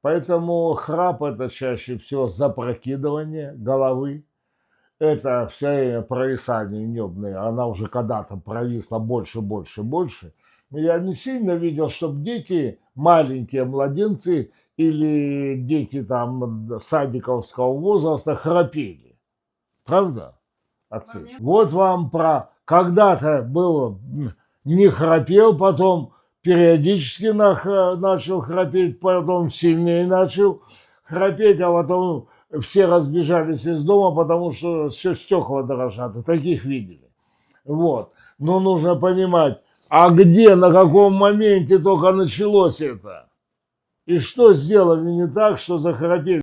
Поэтому храп это чаще всего запрокидывание головы. Это все время провисание небное, она уже когда-то провисла больше, больше, больше. Но я не сильно видел, чтобы дети, маленькие младенцы или дети там садиковского возраста храпели. Правда, отцы? Вот вам про... Когда-то было, не храпел, потом периодически начал храпеть, потом сильнее начал храпеть, а потом все разбежались из дома, потому что все стекла дорожат. И таких видели. Вот. Но нужно понимать, а где, на каком моменте только началось это? И что сделали не так, что захрапели?